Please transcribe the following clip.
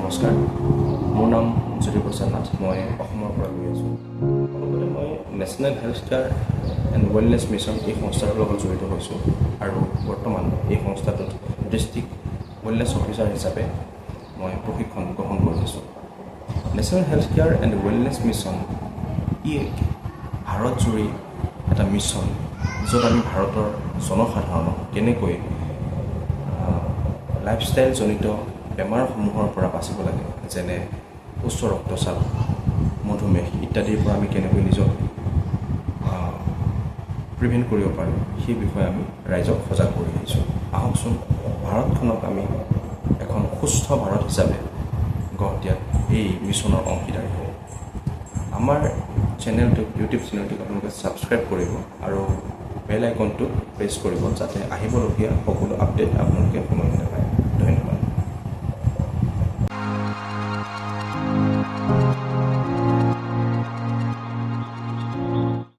নমস্কাৰ, মোৰ নাম জ্যোতিপ্ৰসাদ নাথ। মই অসমৰ পৰা গৈ আছোঁ। লগতে মই national health care and wellness mission এই সংস্থাটোৰ লগত জড়িত হৈছোঁ আৰু বৰ্তমান এই সংস্থাটোত ডিষ্ট্ৰিক্ট ৱেলনেছ অফিচাৰ হিচাপে মই প্ৰশিক্ষণ গ্ৰহণ কৰি আছোঁ। National health care and wellness mission ই ভাৰতজুৰি এটা মিছন, য'ত আমি ভাৰতৰ জনসাধাৰণক কেনেকৈ লাইফষ্টাইলজনিত বেমাৰসমূহৰ পৰা বাচিব লাগে, যেনে উচ্চ ৰক্তচাপ, মধুমেহ ইত্যাদিৰ পৰা আমি কেনেকৈ নিজক প্ৰিভেণ্ট কৰিব পাৰোঁ, সেই বিষয়ে আমি ৰাইজক সজাগ কৰি আহিছোঁ। আহকচোন ভাৰতখনক আমি এখন সুস্থ ভাৰত হিচাপে গঢ় দিয়াত এই মিছনৰ অংশীদাৰী হওঁ। আমাৰ চেনেলটোক, ইউটিউব চেনেলটোক আপোনালোকে ছাবস্ক্ৰাইব কৰিব আৰু বেল আইকনটোক প্ৰেছ কৰিব, যাতে আহিবলগীয়া সকলো আপডেট আপোনালোকে সময়মতে